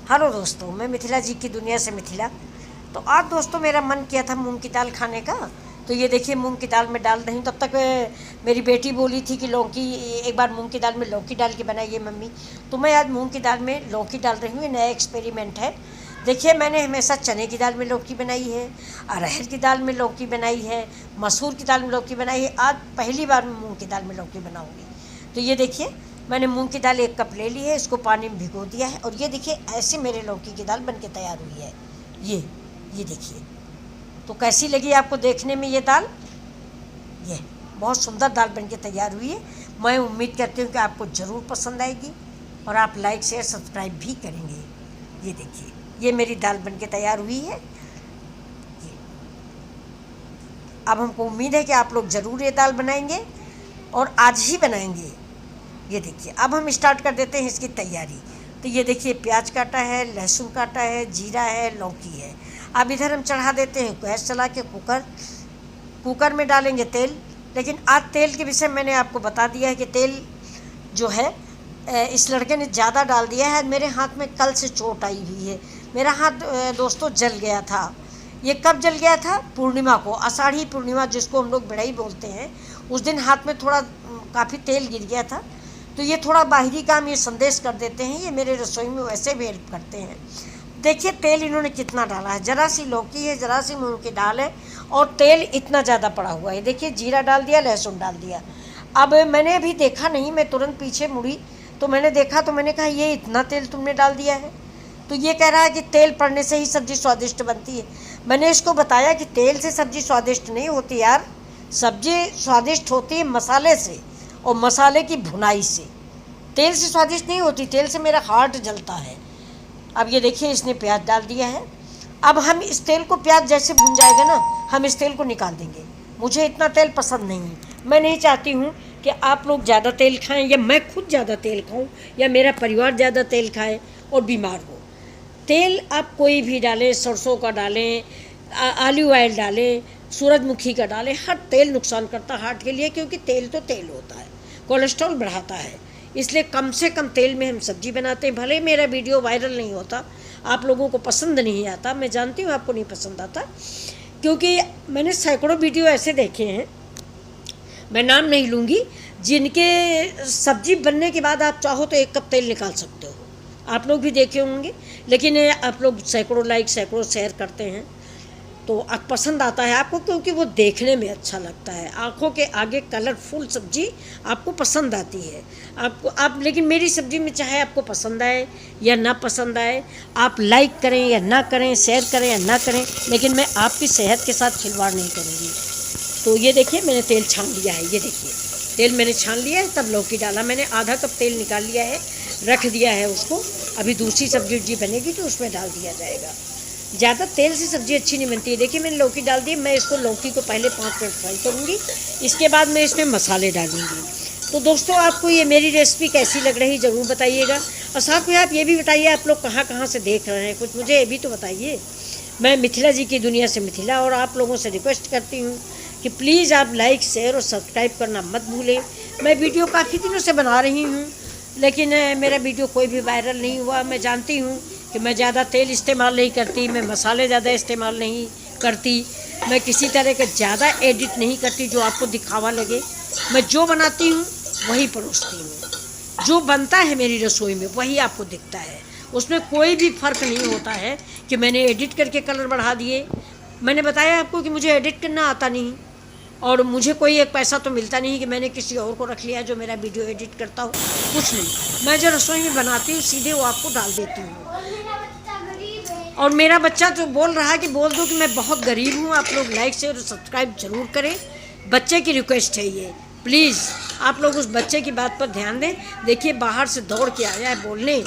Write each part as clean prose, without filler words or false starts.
Hello दोस्तों, मैं मिथिला जी की दुनिया से मिथिला। तो आज दोस्तों मेरा मन किया था मूंग की दाल खाने का। तो ये देखिए मूंग की दाल में डाल रही हूँ। तब तक मेरी बेटी बोली थी कि लौकी, एक बार मूंग की दाल में लौकी डाल के बनाइए मम्मी। तो मैं आज मूंग की दाल में लौकी डाल रही हूँ। ये नया एक्सपेरिमेंट है। देखिए मैंने हमेशा चने की दाल में लौकी बनाई है, अरहर की दाल में लौकी बनाई है, मसूर की दाल में लौकी बनाई है। आज पहली बार मैं मूँग की दाल में लौकी बनाऊँगी। तो ये देखिए मैंने मूंग की दाल 1 कप ले ली है, इसको पानी में भिगो दिया है। और ये देखिए ऐसे मेरे लौकी की दाल बनके तैयार हुई है। ये देखिए। तो कैसी लगी आपको देखने में ये दाल? ये बहुत सुंदर दाल बनके तैयार हुई है। मैं उम्मीद करती हूँ कि आपको ज़रूर पसंद आएगी और आप लाइक शेयर सब्सक्राइब भी करेंगे। ये देखिए ये मेरी दाल बनके तैयार हुई है। ये अब हमको उम्मीद है कि आप लोग ज़रूर ये दाल बनाएंगे और आज ही बनाएंगे। ये देखिए अब हम स्टार्ट कर देते हैं इसकी तैयारी। तो ये देखिए प्याज काटा है, लहसुन काटा है, जीरा है, लौकी है। अब इधर हम चढ़ा देते हैं गैस चला के कुकर में डालेंगे तेल। लेकिन आज तेल के विषय मैंने आपको बता दिया है कि तेल जो है इस लड़के ने ज़्यादा डाल दिया है। मेरे हाथ में कल से चोट आई हुई है। मेरा हाथ दोस्तों जल गया था। ये कब जल गया था? पूर्णिमा को, आषाढ़ी पूर्णिमा जिसको हम लोग बढ़ई बोलते हैं। उस दिन हाथ में थोड़ा काफ़ी तेल गिर गया था। तो ये थोड़ा बाहरी काम ये संदेश कर देते हैं। ये मेरे रसोई में वैसे भी हेल्प करते हैं। देखिए तेल इन्होंने कितना डाला है। ज़रा सी लौकी है, ज़रा सी मूंग की दाल है और तेल इतना ज़्यादा पड़ा हुआ है। देखिए जीरा डाल दिया, लहसुन डाल दिया। अब मैंने अभी देखा नहीं, मैं तुरंत पीछे मुड़ी तो मैंने देखा, तो मैंने कहा ये इतना तेल तुमने डाल दिया है। तो ये कह रहा है कि तेल पड़ने से ही सब्ज़ी स्वादिष्ट बनती है। मैंने इसको बताया कि तेल से सब्ज़ी स्वादिष्ट नहीं होती यार। सब्ज़ी स्वादिष्ट होती है मसाले से और मसाले की भुनाई से। तेल से स्वादिष्ट नहीं होती। तेल से मेरा हार्ट जलता है। अब ये देखिए इसने प्याज डाल दिया है। अब हम इस तेल को, प्याज जैसे भुन जाएगा ना, हम इस तेल को निकाल देंगे। मुझे इतना तेल पसंद नहीं है। मैं नहीं चाहती हूँ कि आप लोग ज़्यादा तेल खाएं या मैं खुद ज़्यादा तेल खाऊं या मेरा परिवार ज़्यादा तेल खाए और बीमार हो। तेल आप कोई भी डालें, सरसों का डालें, ऑलिव ऑयल डालें, सूरजमुखी का डालें, हर तेल नुकसान करता है हार्ट के लिए। क्योंकि तेल तो तेल होता है, कोलेस्ट्रॉल बढ़ाता है। इसलिए कम से कम तेल में हम सब्जी बनाते हैं। भले मेरा वीडियो वायरल नहीं होता, आप लोगों को पसंद नहीं आता, मैं जानती हूँ आपको नहीं पसंद आता, क्योंकि मैंने सैकड़ों वीडियो ऐसे देखे हैं, मैं नाम नहीं लूँगी, जिनके सब्जी बनने के बाद आप चाहो तो 1 कप तेल निकाल सकते हो। आप लोग भी देखे होंगे। लेकिन आप लोग सैकड़ों लाइक, सैकड़ों शेयर करते हैं तो अब पसंद आता है आपको, क्योंकि वो देखने में अच्छा लगता है। आँखों के आगे कलरफुल सब्जी आपको पसंद आती है। आप लेकिन मेरी सब्जी में चाहे आपको पसंद आए या ना पसंद आए, आप लाइक करें या ना करें, शेयर करें या ना करें, लेकिन मैं आपकी सेहत के साथ खिलवाड़ नहीं करूँगी। तो ये देखिए मैंने तेल छान लिया है। ये देखिए तेल मैंने छान लिया है। तब लौकी डाला मैंने, आधा कप तेल निकाल लिया है, रख दिया है उसको। अभी दूसरी सब्जी बनेगी तो उसमें डाल दिया जाएगा। ज़्यादा तेल से सब्ज़ी अच्छी नहीं बनती है। देखिए मैंने लौकी डाल दी। मैं इसको लौकी को पहले 5 मिनट फ्राई करूँगी, इसके बाद मैं इसमें मसाले डालूँगी। तो दोस्तों आपको ये मेरी रेसिपी कैसी लग रही ज़रूर बताइएगा। और साथ में आप ये भी बताइए आप लोग कहाँ कहाँ से देख रहे हैं, कुछ मुझे ये भी तो बताइए। मैं मिथिला जी की दुनिया से मिथिला, और आप लोगों से रिक्वेस्ट करती हूँ कि प्लीज़ आप लाइक शेयर और सब्सक्राइब करना मत भूलें। मैं वीडियो काफ़ी दिनों से बना रही हूँ, लेकिन मेरा वीडियो कोई भी वायरल नहीं हुआ। मैं जानती हूँ कि मैं ज़्यादा तेल इस्तेमाल नहीं करती, मैं मसाले ज़्यादा इस्तेमाल नहीं करती, मैं किसी तरह का ज़्यादा एडिट नहीं करती जो आपको दिखावा लगे। मैं जो बनाती हूँ वही परोसती हूँ। जो बनता है मेरी रसोई में वही आपको दिखता है। उसमें कोई भी फ़र्क नहीं होता है कि मैंने एडिट करके कलर बढ़ा दिए। मैंने बताया आपको कि मुझे एडिट करना आता नहीं, और मुझे कोई एक पैसा तो मिलता नहीं कि मैंने किसी और को रख लिया जो मेरा वीडियो एडिट करता हो। कुछ नहीं, मैं जो रसोई में बनाती हूँ सीधे वो आपको डाल देती हूँ। और मेरा बच्चा तो बोल रहा है कि बोल दो कि मैं बहुत गरीब हूँ। आप लोग लाइक शेयर और सब्सक्राइब ज़रूर करें। बच्चे की रिक्वेस्ट है ये, प्लीज़ आप लोग उस बच्चे की बात पर ध्यान दें। देखिए बाहर से दौड़ के आया है बोलने।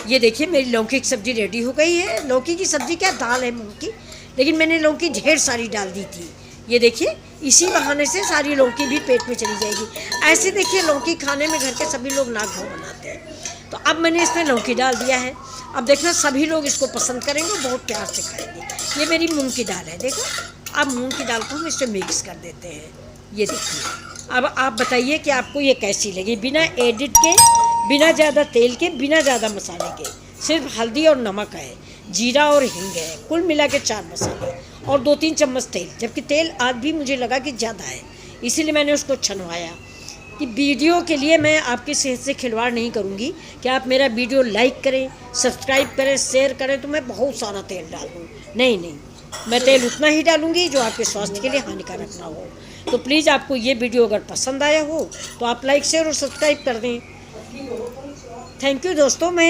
ये देखिए मेरी लौकी की सब्ज़ी रेडी हो गई है। लौकी की सब्ज़ी क्या, दाल है मूँग की, लेकिन मैंने लौकी ढेर सारी डाल दी थी। ये देखिए इसी बहाने से सारी लौकी भी पेट में चली जाएगी। ऐसे देखिए लौकी खाने में घर के सभी लोग नाक घाव बनाते हैं। तो अब मैंने इसमें लौकी डाल दिया है। अब देखना सभी लोग इसको पसंद करेंगे, बहुत प्यार से खाएंगे। ये मेरी मूंग की दाल है, देखो। अब मूंग की दाल को हम इसमें मिक्स कर देते हैं। ये देखिए अब आप बताइए कि आपको ये कैसी लगी, बिना एडिट के, बिना ज़्यादा तेल के, बिना ज़्यादा मसाले के। सिर्फ हल्दी और नमक है, जीरा और हींग है, कुल मिला के 4 मसाले और 2-3 चम्मच तेल, जबकि तेल आज भी मुझे लगा कि ज़्यादा है, इसीलिए मैंने उसको छनवाया। कि वीडियो के लिए मैं आपकी सेहत से खिलवाड़ नहीं करूँगी कि आप मेरा वीडियो लाइक करें, सब्सक्राइब करें, शेयर करें तो मैं बहुत सारा तेल डाल दूँ। नहीं, मैं तेल उतना ही डालूँगी जो आपके स्वास्थ्य के लिए हानिकारक ना हो। तो प्लीज़ आपको ये वीडियो अगर पसंद आया हो तो आप लाइक, शेयर और सब्सक्राइब कर दें। थैंक यू दोस्तों। मैं